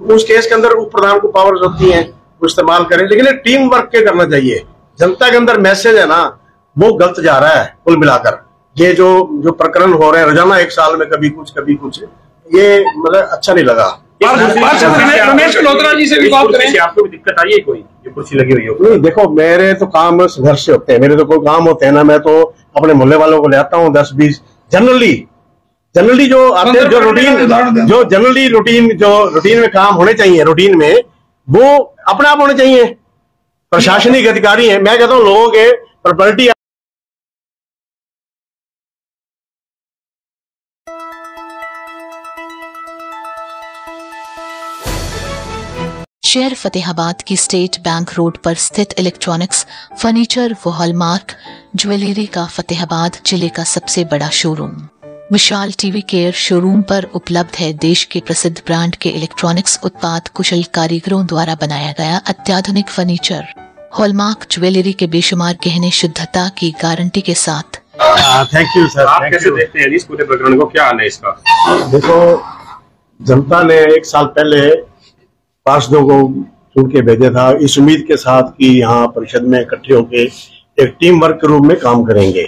तो उस केस के अंदर उप प्रधान को पावर्स होती हैं, वो इस्तेमाल करें, लेकिन ये टीम वर्क के करना चाहिए। जनता के अंदर मैसेज है ना, वो गलत जा रहा है कुल मिलाकर। ये जो प्रकरण हो रहे हैं रोजाना, एक साल में कभी कुछ, ये मतलब अच्छा नहीं लगा। रमेश मल्होत्रा जी से भी बात करें, आपको भी दिक्कत आई है कोई, ये कुर्सी लगी हुई हो? नहीं, देखो मेरे तो काम संघर्ष से होते हैं, मेरे तो कोई काम होते हैं ना, मैं तो अपने मोहल्ले वालों को ले आता हूँ 10-20 जनरली जो आते हैं, जो रूटीन में काम होने चाहिए, रूटीन में वो अपने आप होने चाहिए। प्रशासनिक अधिकारी हैं, मैं कहता हूँ लोगों के प्रॉपर्टी। शहर फतेहाबाद की स्टेट बैंक रोड पर स्थित इलेक्ट्रॉनिक्स, फर्नीचर व हॉलमार्क ज्वेलरी का फतेहाबाद जिले का सबसे बड़ा शोरूम विशाल टीवी केयर शोरूम पर उपलब्ध है देश के प्रसिद्ध ब्रांड के इलेक्ट्रॉनिक्स उत्पाद कुशल कारीगरों द्वारा बनाया गया अत्याधुनिक फर्नीचर, हॉलमार्क ज्वेलरी के बेशुमार गहने शुद्धता की गारंटी के साथ। Thank you sir. आप कैसे देखते हैं इस पूरे प्रकरण को, क्या हाल है इसका? देखो, जनता ने एक साल पहले पार्षदों को चुन के भेजा था इस उम्मीद के साथ कि यहाँ परिषद में इकट्ठे होकर एक टीम वर्क के रूप में काम करेंगे,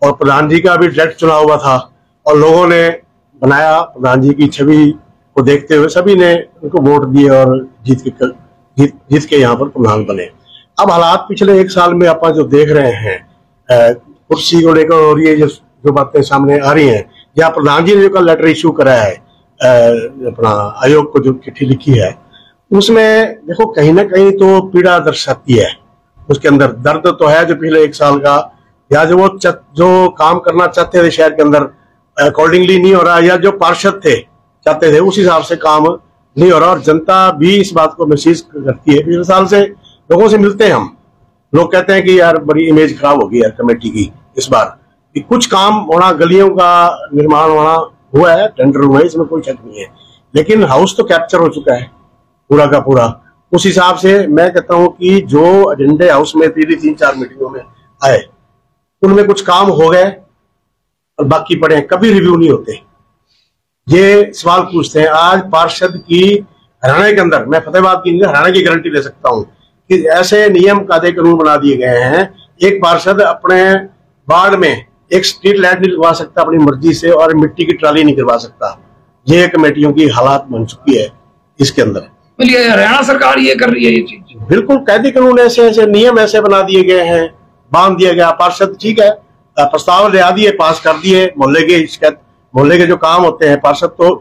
और प्रधान जी का भी डायरेक्ट चुनाव हुआ था और लोगों ने बनाया। प्रधान जी की छवि को देखते हुए सभी ने उनको वोट दिए और जीत के यहाँ पर प्रधान बने। अब हालात पिछले एक साल में आप जो देख रहे हैं, कुर्सी को लेकर और ये जो बातें सामने आ रही हैं, या प्रधान जी ने जो लेटर इश्यू करा है अपना आयोग को, जो चिट्ठी लिखी है, उसमें देखो कहीं ना कहीं तो पीड़ा दर्शाती है। उसके अंदर दर्द तो है जो पिछले एक साल का, या जो वो जो काम करना चाहते थे शहर के अंदर अकॉर्डिंगली नहीं हो रहा, या जो पार्षद थे चाहते थे उस हिसाब से काम नहीं हो रहा, और जनता भी इस बात को महसूस करती है। पिछले साल से लोगों से मिलते हैं हम, लोग कहते हैं कि यार बड़ी इमेज खराब होगी यार कमेटी की इस बार, कि कुछ काम होना, गलियों का निर्माण होना हुआ है, टेंडर हुआ है, इसमें कोई शक नहीं है, लेकिन हाउस तो कैप्चर हो चुका है पूरा का पूरा। उस हिसाब से मैं कहता हूं कि जो एजेंडे हाउस में पिछली 3-4 मीटिंगों में आए, उनमें कुछ काम हो गए और बाकी पड़े हैं, कभी रिव्यू नहीं होते। ये सवाल पूछते हैं आज पार्षद की, हरियाणा के अंदर, मैं फतेहाबाद की नहीं, हरियाणा की गारंटी ले सकता हूं कि ऐसे नियम कायदे कानून बना दिए गए हैं, एक पार्षद अपने वार्ड में एक स्ट्रीट लाइट नहीं लगवा सकता अपनी मर्जी से, और मिट्टी की ट्राली नहीं करवा सकता। ये कमेटियों की हालात बन चुकी है इसके अंदर। हरियाणा सरकार ये कर रही है ये चीज, बिल्कुल कायदे कानून ऐसे नियम ऐसे बना दिए गए हैं, बांध दिया गया। पार्षद ठीक है, प्रस्ताव ले आ दिए, पास कर दिए, मोहल्ले के जो काम होते हैं पार्षद तो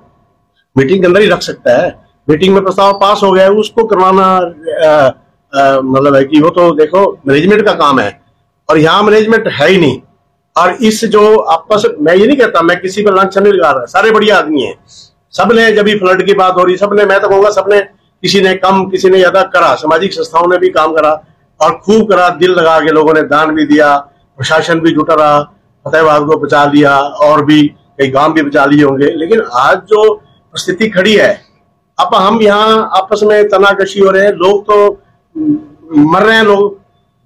मीटिंग के अंदर ही रख सकता है। मीटिंग में प्रस्ताव पास हो गया, उसको करवाना मतलब है कि वो तो देखो मैनेजमेंट का काम है, और यहाँ मैनेजमेंट है ही नहीं। और इस जो आपस, मैं ये नहीं कहता, मैं किसी पर लांछन नहीं लगा रहा, सारे बढ़िया आदमी हैं, सबने, जब भी फ्लड की बात हो रही, सबने, मैं तो कहूंगा सबने, किसी ने कम किसी ने ज्यादा करा, सामाजिक संस्थाओं ने भी काम करा और खूब करा, दिल लगा के लोगों ने दान भी दिया, प्रशासन भी जुटा रहा, फतेहाबाद को बचा लिया, और भी कई गांव भी बचा लिए होंगे। लेकिन आज जो परिस्थिति खड़ी है, अब हम यहाँ आपस में तनाकशी हो रहे हैं, लोग तो मर रहे हैं, लोग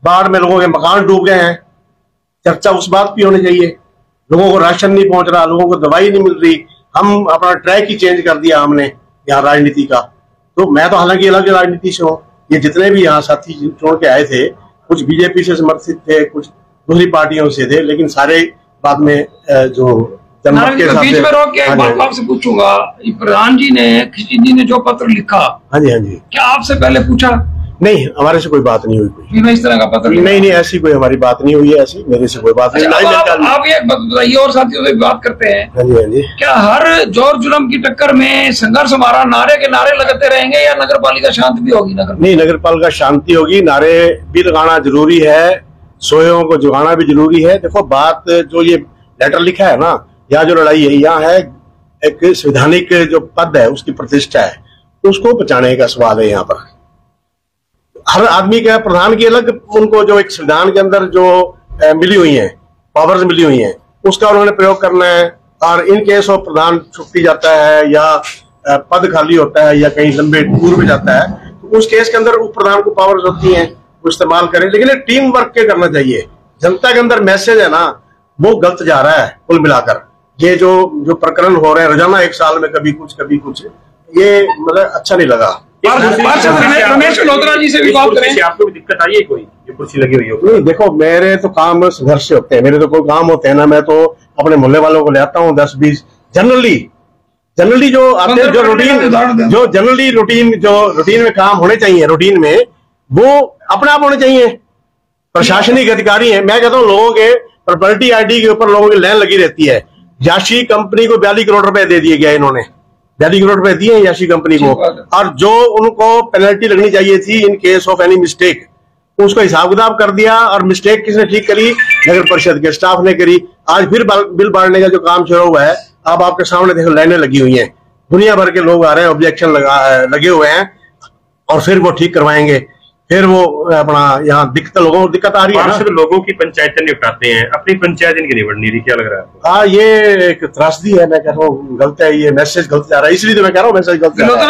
बाढ़ में, लोगों के मकान डूब गए हैं, चर्चा उस बात की होनी चाहिए। लोगों को राशन नहीं पहुंच रहा, लोगों को दवाई नहीं मिल रही, हम अपना ट्रैक ही चेंज कर दिया हमने यहाँ राजनीति का। तो मैं तो हालांकि अलग राजनीति से हूँ, ये जितने भी यहाँ साथी छोड़ के आए थे, कुछ बीजेपी से समर्थित थे, कुछ दूसरी पार्टियों से थे, लेकिन सारे बाद में जो बीच में रोक के एक बात आपसे पूछूंगा, प्रधान जी ने, खिची जी ने जो पत्र लिखा, हाँ जी, क्या आपसे पहले पूछा? नहीं, हमारे से कोई बात नहीं हुई, कोई इस तरह का पत्र नहीं, ऐसी कोई हमारी बात नहीं हुई है, ऐसी मेरे से कोई बात नहीं। आप एक बात बताइए, और साथियों से बात करते हैं। हाँ जी, क्या हर जोर जुल्म की टक्कर में संघर्ष हमारा नारे के नारे लगाते रहेंगे, या नगर पालिका शांति भी होगी? नहीं, नगर पालिका शांति होगी, नारे भी लगाना जरूरी है, सोयों को जुगाना भी जरूरी है। देखो बात जो ये लेटर लिखा है ना, या जो लड़ाई है, यहाँ है एक संवैधानिक जो पद है उसकी प्रतिष्ठा है, उसको बचाने का सवाल है। यहाँ पर हर आदमी का, प्रधान की अलग, उनको जो एक संविधान के अंदर जो मिली हुई है, पावर्स मिली हुई हैं, उसका उन्होंने प्रयोग करना है। और इन केस ऑफ प्रधान छुट्टी जाता है, या पद खाली होता है, या कहीं लंबे टूर में जाता है, तो उस केस के अंदर उप प्रधान को पावर्स होती हैं, वो इस्तेमाल करें, लेकिन टीम वर्क के करना चाहिए। जनता के अंदर मैसेज है ना, वो गलत जा रहा है कुल मिलाकर। ये जो प्रकरण हो रहे हैं रोजाना, एक साल में कभी कुछ, ये मतलब अच्छा नहीं लगा। रमेश मल्होत्रा जी से भी बात करें। आपको भी दिक्कत आई है कोई, ये कुर्सी लगी हुई हो? नहीं देखो, मेरे तो काम संघर्ष से होते हैं, मेरे तो कोई काम होते हैं ना, मैं तो अपने मोहल्ले वालों को ले आता हूँ 10-20 जनरली जो आते हैं, जो रूटीन में काम होने चाहिए, रूटीन में वो अपने आप होने चाहिए। प्रशासनिक अधिकारी हैं, मैं कहता हूँ लोगों के प्रॉपर्टी आईडी के ऊपर लोगों की लाइन लगी रहती है। याशी कंपनी को 42 करोड़ रुपए दे दिए गया, इन्होंने 42 करोड़ रुपए दिए याशी कंपनी को, और जो उनको पेनल्टी लगनी चाहिए थी in case of any mistake, उसका हिसाब किताब कर दिया। और मिस्टेक किसने ठीक करी? नगर परिषद के स्टाफ ने करी। आज फिर बिल बांटने का जो काम शुरू हुआ है, अब आपके सामने देखो लाइनें लगी हुई हैं, दुनिया भर के लोग आ रहे हैं, ऑब्जेक्शन लगे हुए हैं, और फिर वो ठीक करवाएंगे। फिर वो अपना यहाँ लोगों को दिक्कत आ रही है ना, लोगों की पंचायतें निपटाते हैं, अपनी पंचायत इनकी निबड़ नहीं रही, क्या लग रहा है आपको? हाँ, ये एक त्रासदी है, मैं कह रहा हूँ गलत है, ये मैसेज गलत जा रहा है, इसलिए तो मैं कह रहा हूँ मैसेज गलत जा रहा है।